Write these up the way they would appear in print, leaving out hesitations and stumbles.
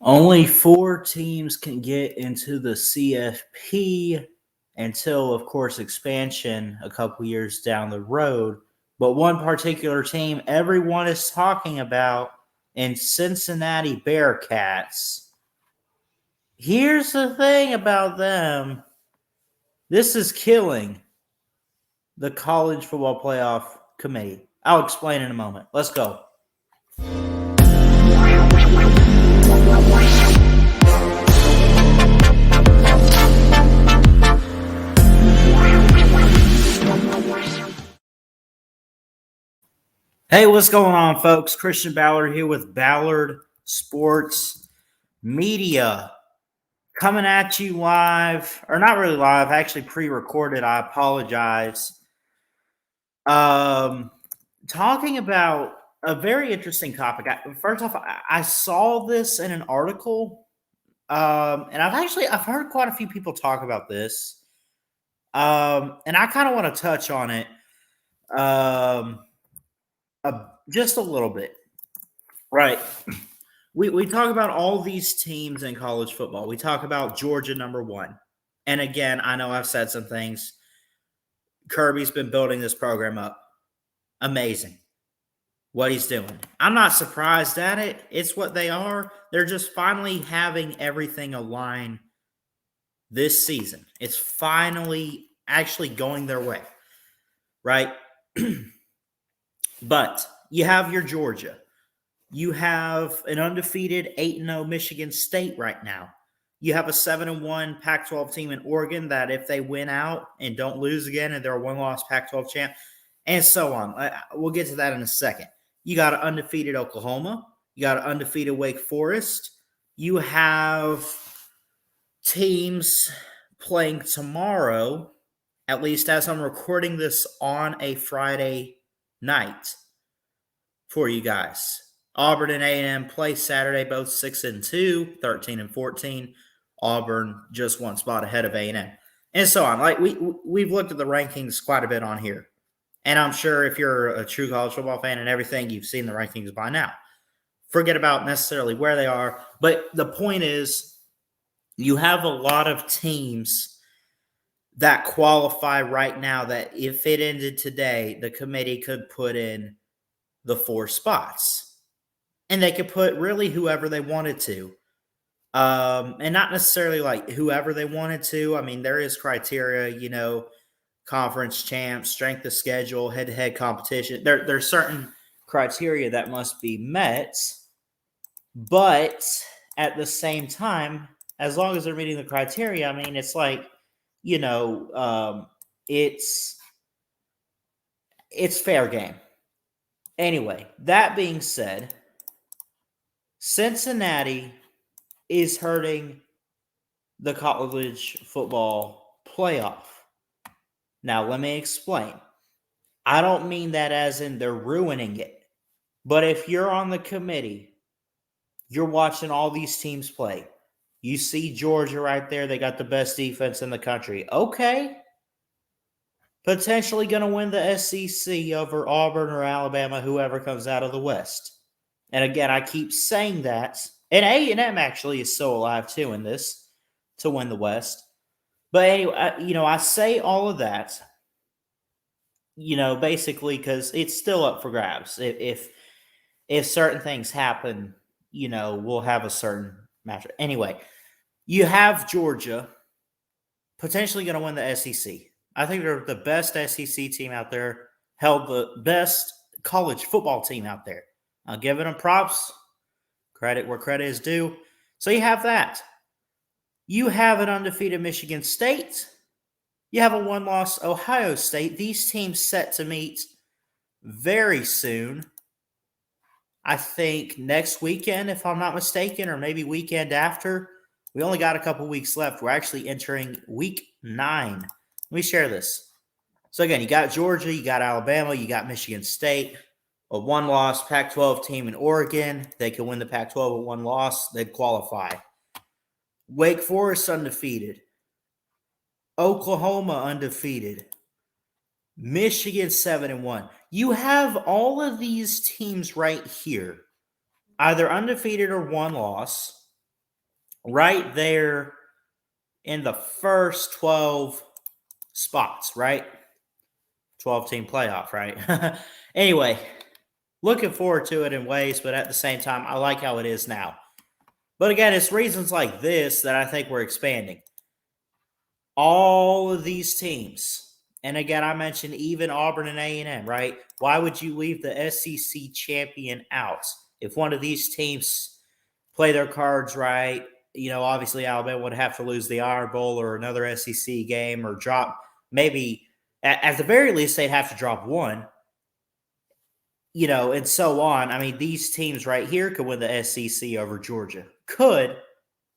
Only 4 teams can get into the CFP until, of course, expansion a couple years down the road. But one particular team everyone is talking about in Cincinnati Bearcats. Here's the thing about them. This is killing the college football playoff committee. I'll explain in a moment. Let's go. Hey, what's going on, folks? Christian Ballard here with Ballard Sports Media. Coming at you live, or not really live, actually pre-recorded. I apologize. Talking about a very interesting topic. First off, I saw this in an article, and I've heard quite a few people talk about this, and I kind of want to touch on it. Just a little bit, right? We talk about all these teams in college football. We talk about Georgia number one. And again, I know I've said some things. Kirby's been building this program up. Amazing what he's doing. I'm not surprised at it. It's what they are. They're just finally having everything align this season. It's finally actually going their way, right? But you have your Georgia. You have an undefeated 8-0 Michigan State right now. You have a 7-1 Pac-12 team in Oregon that if they win out and don't lose again and they're a one-loss Pac-12 champ, and so on. We'll get to that in a second. You got an undefeated Oklahoma. You got an undefeated Wake Forest. You have teams playing tomorrow, at least as I'm recording this on a Friday night for you guys. Auburn and A&M play Saturday, both 6-2, 13-14. Auburn just one spot ahead of A&M, and so on. Like we've looked at the rankings quite a bit on here, and I'm sure if you're a true college football fan and everything, you've seen the rankings by now. Forget about necessarily where they are, but the point is, you have a lot of teams that qualify right now that if it ended today, the committee could put in the 4 spots. And they could put really whoever they wanted to. And not necessarily like whoever they wanted to. I mean, there is criteria, conference champs, strength of schedule, head-to-head competition. There's certain criteria that must be met. But at the same time, as long as they're meeting the criteria, I mean, it's like, it's fair game. Anyway, that being said, Cincinnati is hurting the college football playoff. Now, let me explain. I don't mean that as in they're ruining it. But if you're on the committee, you're watching all these teams play. You see Georgia right there. They got the best defense in the country. Okay. Potentially going to win the SEC over Auburn or Alabama, whoever comes out of the West. And again, I keep saying that. And A&M actually is so alive too in this to win the West. But anyway, I say all of that, basically because it's still up for grabs. If certain things happen, we'll have a certain matchup. Anyway, you have Georgia potentially going to win the SEC. I think they're the best SEC team out there, held the best college football team out there. I'll give them props, credit where credit is due. So you have that. You have an undefeated Michigan State. You have a one-loss Ohio State. These teams set to meet very soon. I think next weekend, if I'm not mistaken, or maybe weekend after. We only got a couple weeks left. We're actually entering week 9. Let me share this. So again, you got Georgia, you got Alabama, you got Michigan State, a one-loss Pac-12 team in Oregon. They could win the Pac-12 with one loss. They'd qualify. Wake Forest undefeated. Oklahoma undefeated. Michigan 7-1. You have all of these teams right here, either undefeated or one loss. right there in the first 12 spots, right? 12-team playoff, right? Anyway, looking forward to it in ways, but at the same time, I like how it is now. But again, it's reasons like this that I think we're expanding. All of these teams, and again, I mentioned even Auburn and A&M, right? Why would you leave the SEC champion out? If one of these teams play their cards right, obviously Alabama would have to lose the Iron Bowl or another SEC game or drop maybe, at the very least, they'd have to drop one, and so on. I mean, these teams right here could win the SEC over Georgia. Could.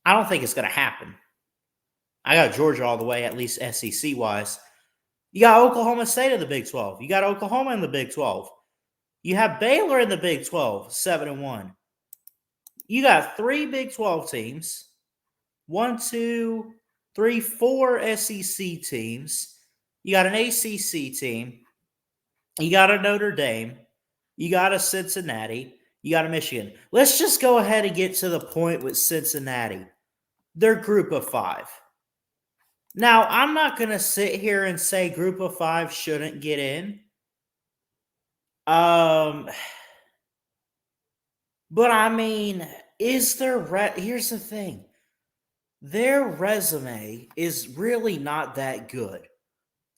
I don't think it's going to happen. I got Georgia all the way, at least SEC-wise. You got Oklahoma State in the Big 12. You got Oklahoma in the Big 12. You have Baylor in the Big 12, 7-1. You got 3 Big 12 teams. 1, 2, 3, 4 SEC teams. You got an ACC team. You got a Notre Dame. You got a Cincinnati. You got a Michigan. Let's just go ahead and get to the point with Cincinnati. They're group of 5. Now, I'm not going to sit here and say group of 5 shouldn't get in. But I mean, here's the thing. Their resume is really not that good.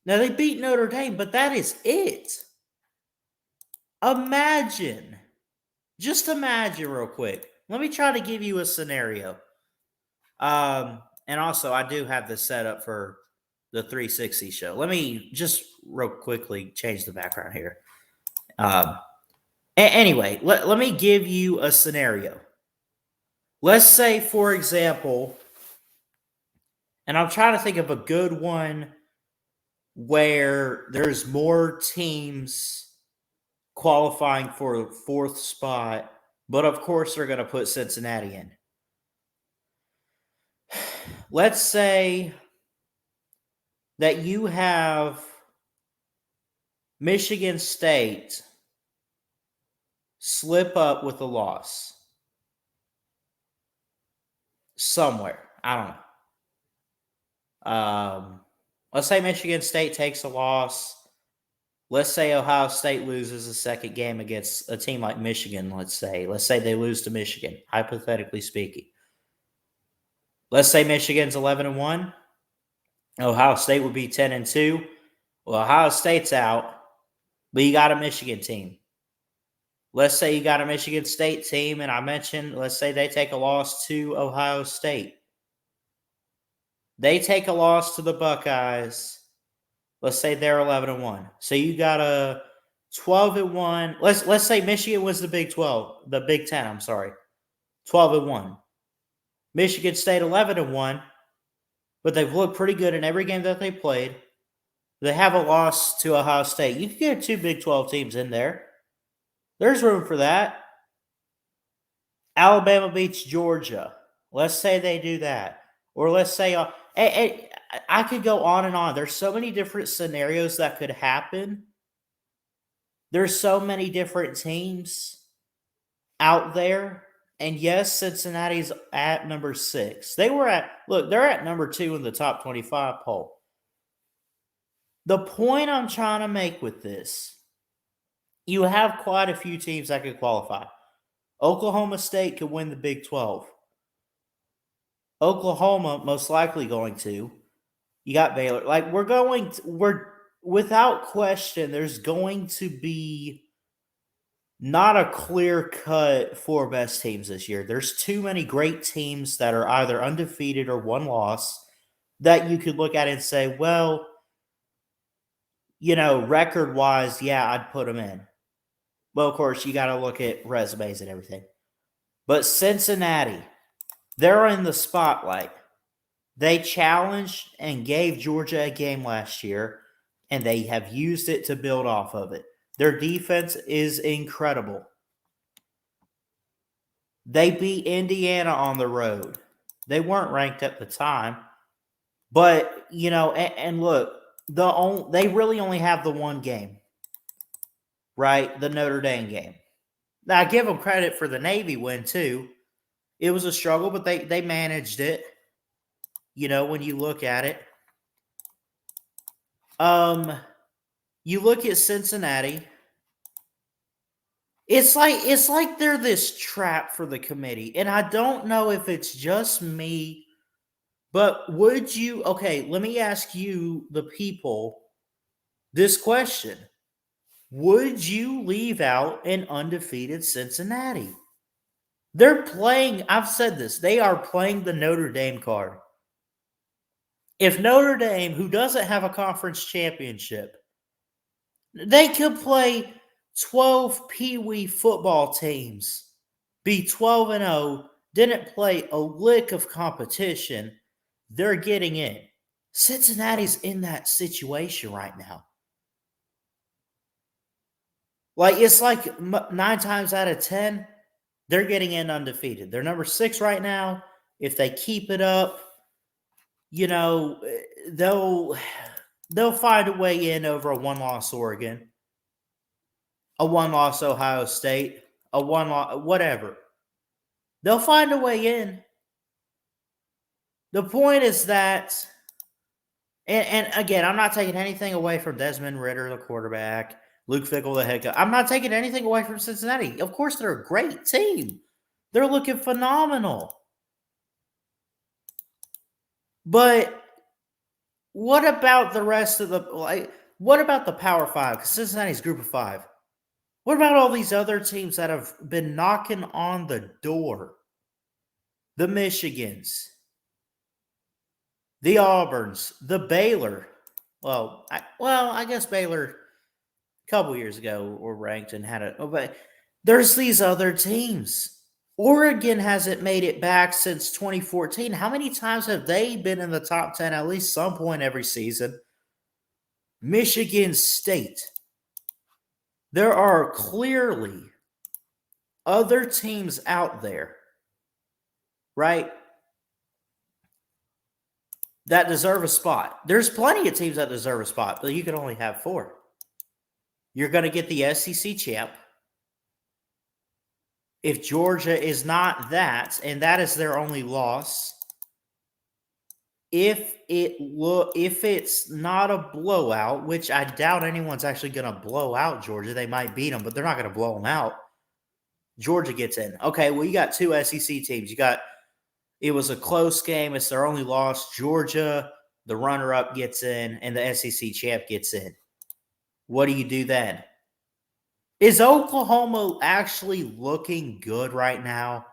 Now, they beat Notre Dame, but that is it. Just imagine real quick. Let me try to give you a scenario. And also, I do have this set up for the 360 show. Let me just real quickly change the background here. Anyway, let me give you a scenario. Let's say, for example, and I'm trying to think of a good one where there's more teams qualifying for the 4th spot, but of course they're going to put Cincinnati in. Let's say that you have Michigan State slip up with a loss somewhere. I don't know. Let's say Michigan State takes a loss. Let's say Ohio State loses a second game against a team like Michigan, let's say. Let's say they lose to Michigan, hypothetically speaking. Let's say Michigan's 11-1. Ohio State would be 10-2. Well, Ohio State's out, but you got a Michigan team. Let's say you got a Michigan State team, and I mentioned, let's say they take a loss to Ohio State. They take a loss to the Buckeyes. Let's say they're 11-1. So you got a 12-1. Let's say Michigan was the Big 12, the Big 10, I'm sorry. 12-1. Michigan State 11-1, but they've looked pretty good in every game that they played. They have a loss to Ohio State. You can get 2 Big 12 teams in there. There's room for that. Alabama beats Georgia. Let's say they do that. Or let's say, I could go on and on. There's so many different scenarios that could happen. There's so many different teams out there. And yes, Cincinnati's at number 6. They're at number 2 in the top 25 poll. The point I'm trying to make with this, you have quite a few teams that could qualify. Oklahoma State could win the Big 12. Oklahoma most likely going to. You got Baylor. We're without question, there's going to be not a clear-cut 4 best teams this year. There's too many great teams that are either undefeated or 1 loss that you could look at and say, well, record-wise, yeah, I'd put them in. Well, of course, you got to look at resumes and everything. But Cincinnati, they're in the spotlight. They challenged and gave Georgia a game last year, and they have used it to build off of it. Their defense is incredible. They beat Indiana on the road. They weren't ranked at the time. But, and look, they really only have the 1 game, right? The Notre Dame game. Now, I give them credit for the Navy win, too. It was a struggle, but they managed it. When you look at it. You look at Cincinnati. It's like they're this trap for the committee, and I don't know if it's just me, but would you? Okay, let me ask you, the people, this question: would you leave out an undefeated Cincinnati? They're playing. I've said this. They are playing the Notre Dame card. If Notre Dame, who doesn't have a conference championship, they could play 12 Pee Wee football teams, be 12-0, didn't play a lick of competition, they're getting in. Cincinnati's in that situation right now. It's like 9 times out of 10, they're getting in undefeated. They're number 6 right now. If they keep it up, they'll find a way in over a 1-loss Oregon, a 1-loss Ohio State, a 1-loss, whatever. They'll find a way in. The point is that, and again, I'm not taking anything away from Desmond Ridder, the quarterback, Luke Fickell, the head coach. I'm not taking anything away from Cincinnati. Of course, they're a great team. They're looking phenomenal. But what about the rest of what about the Power 5? Because Cincinnati's Group of 5. What about all these other teams that have been knocking on the door? The Michigans, the Auburns, the Baylor. I guess Baylor a couple years ago were ranked and had but there's these other teams. Oregon hasn't made it back since 2014. How many times have they been in the top 10 at least some point every season? Michigan State. There are clearly other teams out there, right, that deserve a spot. There's plenty of teams that deserve a spot, but you can only have 4. You're going to get the SEC champ. If Georgia is not that, and that is their only loss, if it's not a blowout, which I doubt anyone's actually going to blow out Georgia. They might beat them, but they're not going to blow them out. Georgia gets in. Okay, well, you got 2 SEC teams. It was a close game. It's their only loss. Georgia, the runner-up, gets in, and the SEC champ gets in. What do you do then? Is Oklahoma actually looking good right now?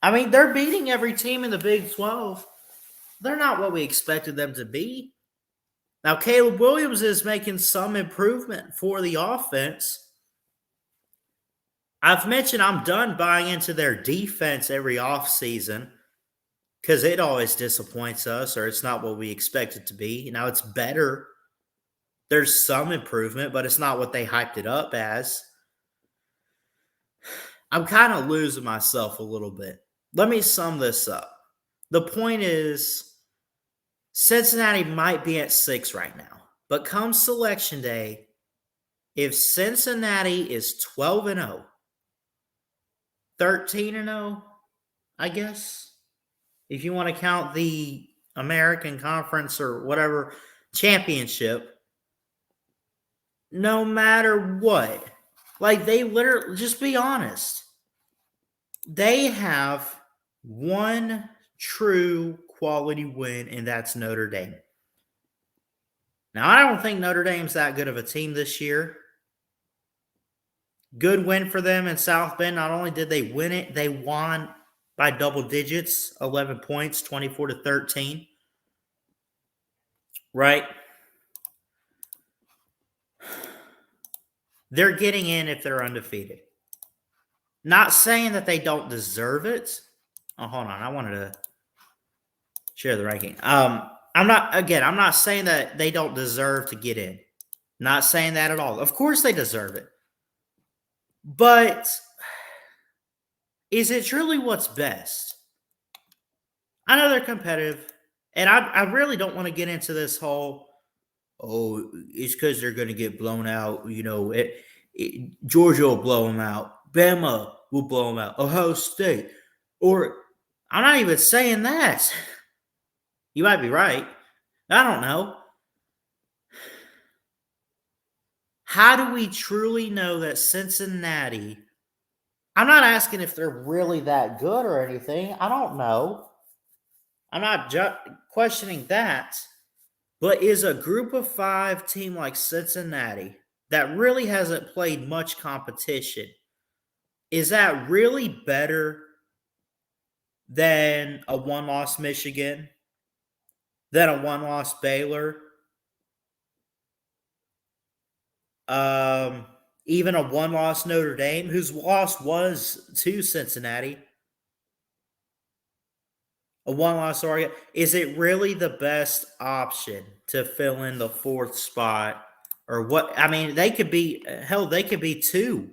I mean, they're beating every team in the Big 12. They're not what we expected them to be. Now, Caleb Williams is making some improvement for the offense. I've mentioned I'm done buying into their defense every offseason because it always disappoints us, or it's not what we expect it to be. Now, it's better. There's some improvement, but it's not what they hyped it up as. I'm kind of losing myself a little bit. Let me sum this up. The point is, Cincinnati might be at 6 right now, but come Selection Day, if Cincinnati is 12-0, 13-0, I guess, if you want to count the American Conference or whatever championship, no matter what, they literally, just be honest, they have one true quality win, and that's Notre Dame. Now, I don't think Notre Dame's that good of a team this year. Good win for them in South Bend. Not only did they win it, they won by double digits, 11 points, 24-13. Right? They're getting in if they're undefeated. Not saying that they don't deserve it. Oh, hold on. I wanted to share the ranking. I'm not saying that they don't deserve to get in. Not saying that at all. Of course they deserve it. But is it truly what's best? I know they're competitive, and I really don't want to get into this whole, it's because they're going to get blown out. Georgia will blow them out. Bama will blow them out. Ohio State. Or I'm not even saying that. You might be right. I don't know. How do we truly know that Cincinnati? I'm not asking if they're really that good or anything. I don't know. I'm not questioning that. But is a group of five team like Cincinnati that really hasn't played much competition, is that really better than a one-loss Michigan, than a one-loss Baylor, um, even a one-loss Notre Dame, whose loss was to Cincinnati, a one-loss Oregon? Is it really the best option to fill in the fourth spot? Or what? I mean, they could be, hell, they could be two.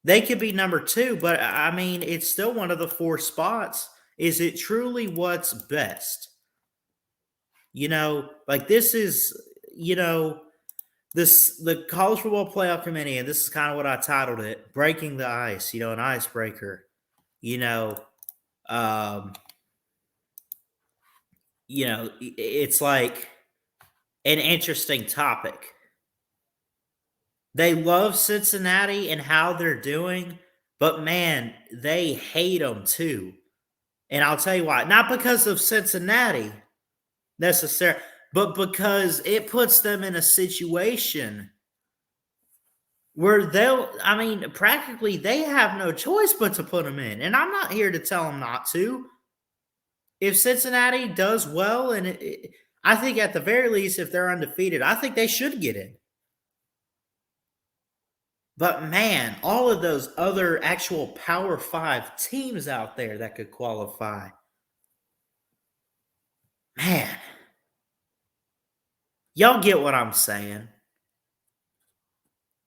They could be number two, but I mean, it's still one of the four spots. Is it truly what's best? Like this is, this the college football playoff committee, and this is kind of what I titled it, breaking the ice. An icebreaker. You know, um, it's like an interesting topic. They love Cincinnati and how they're doing, but man, they hate them too. And I'll tell you why. Not because of Cincinnati necessarily, but because it puts them in a situation where practically they have no choice but to put them in. And I'm not here to tell them not to. If Cincinnati does well, and I think at the very least, if they're undefeated, I think they should get in. But man, all of those other actual Power 5 teams out there that could qualify, man, y'all get what I'm saying.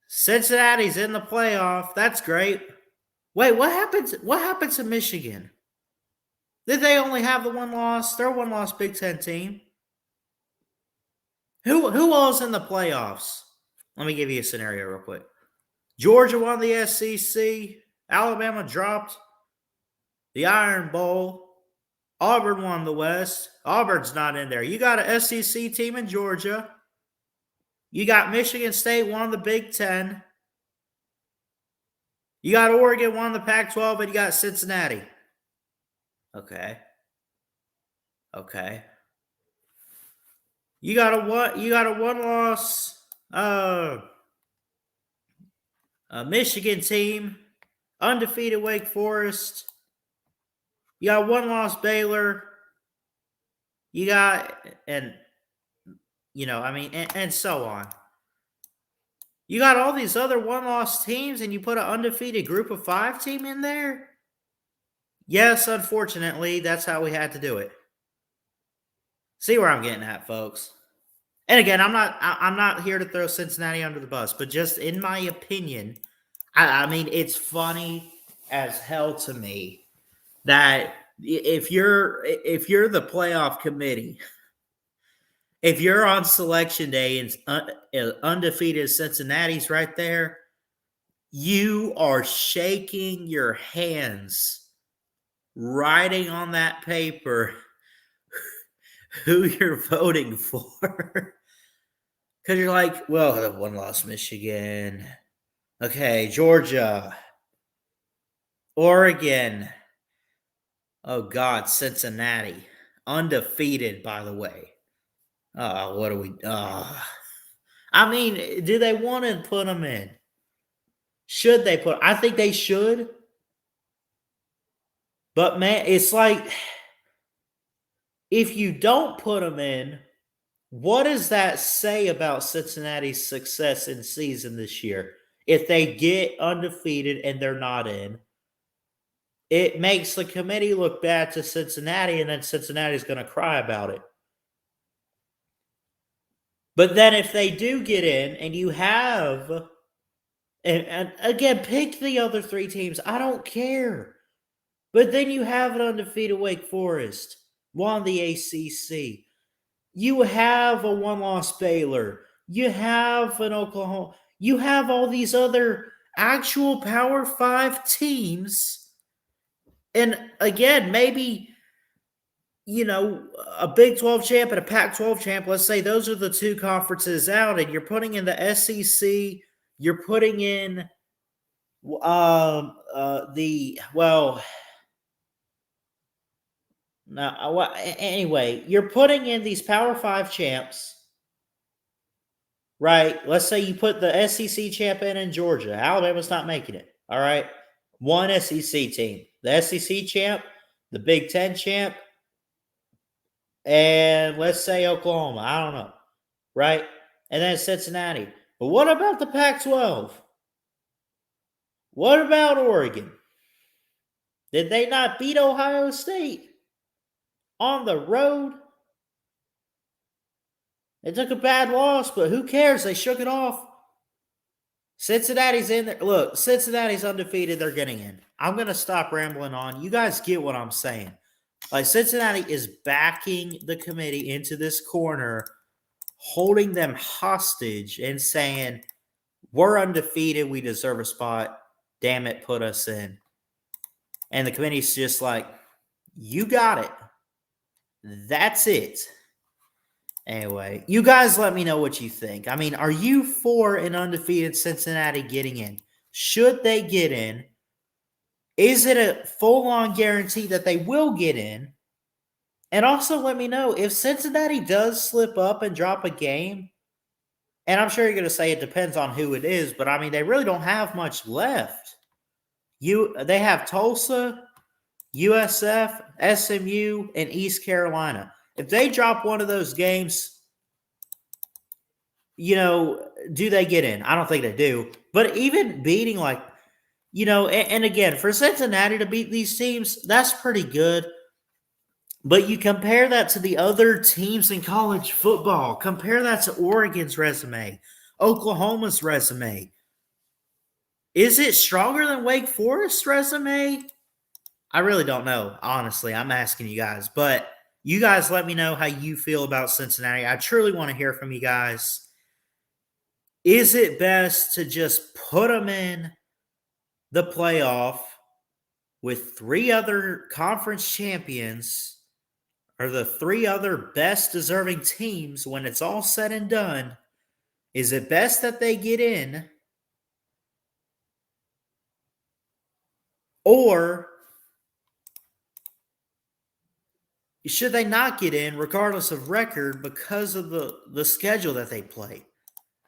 Cincinnati's in the playoff. That's great. Wait, what happened? What happened to Michigan? Did they only have the one loss? They're a one-loss Big Ten team. Who all's in the playoffs? Let me give you a scenario real quick. Georgia won the SEC. Alabama dropped the Iron Bowl. Auburn won the West. Auburn's not in there. You got an SEC team in Georgia. You got Michigan State won the Big Ten. You got Oregon won the Pac-12, and you got Cincinnati. Okay. You got a one-loss Michigan team, undefeated Wake Forest. You got one-loss Baylor. You got, and so on. You got all these other one-loss teams, and you put an undefeated group of five team in there? Yes, unfortunately, that's how we had to do it. See where I'm getting at, folks. And again, I'm not here to throw Cincinnati under the bus, but just in my opinion, I mean, it's funny as hell to me that if you're the playoff committee, if you're on selection day and undefeated Cincinnati's right there, you are shaking your hands, writing on that paper who you're voting for. Because you're like, well, the one lost Michigan. Okay, Georgia. Oregon. Oh, God, Cincinnati. Undefeated, by the way. What do we... I mean, do they want to put them in? Should they put... I think they should. But, man, it's like... If you don't put them in, what does that say about Cincinnati's success in season this year? If they get undefeated and they're not in, it makes the committee look bad to Cincinnati, and then Cincinnati's going to cry about it. But then if they do get in and you have, and again, pick the other three teams. I don't care. But then you have an undefeated Wake Forest, won the ACC. You have a one-loss Baylor. You have an Oklahoma. You have all these other actual Power 5 teams And again, maybe, a Big 12 champ and a Pac 12 champ, let's say those are the two conferences out, and you're putting in the SEC, you're putting in anyway, you're putting in these Power 5 champs, right? Let's say you put the SEC champ in Georgia. Alabama's not making it, all right? One SEC team. The SEC champ, the Big 10 champ, and let's say Oklahoma. I don't know, right? And then Cincinnati. But what about the Pac-12? What about Oregon? Did they not beat Ohio State on the road? They took a bad loss, but who cares? They shook it off. Cincinnati's in there. Look, Cincinnati's undefeated. They're getting in. I'm going to stop rambling on. You guys get what I'm saying. Like, Cincinnati is backing the committee into this corner, holding them hostage and saying, we're undefeated. We deserve a spot. Damn it, put us in. And the committee's just like, you got it. That's it. Anyway, you guys let me know what you think. I mean, are you for an undefeated Cincinnati getting in? Should they get in? Is it a full-on guarantee that they will get in? And also let me know, if Cincinnati does slip up and drop a game, and I'm sure you're going to say it depends on who it is, but I mean, they really don't have much left. They have Tulsa, USF, SMU, and East Carolina. If they drop one of those games, do they get in? I don't think they do. But even beating and again, for Cincinnati to beat these teams, that's pretty good. But you compare that to the other teams in college football. Compare that to Oregon's resume, Oklahoma's resume. Is it stronger than Wake Forest's resume? I really don't know, honestly. I'm asking you guys. But you guys let me know how you feel about Cincinnati. I truly want to hear from you guys. Is it best to just put them in the playoff with three other conference champions or the three other best deserving teams when it's all said and done? Is it best that they get in? Or should they not get in regardless of record because of the schedule that they play?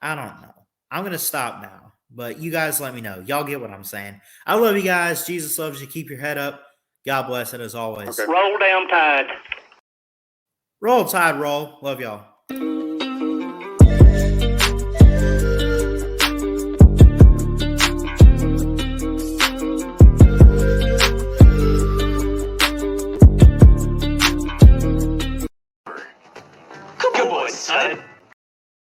I don't know. I'm going to stop now. But you guys let me know. Y'all get what I'm saying. I love you guys. Jesus loves you. Keep your head up. God bless it as always. Okay. Roll down Tide. Roll Tide, roll. Love y'all.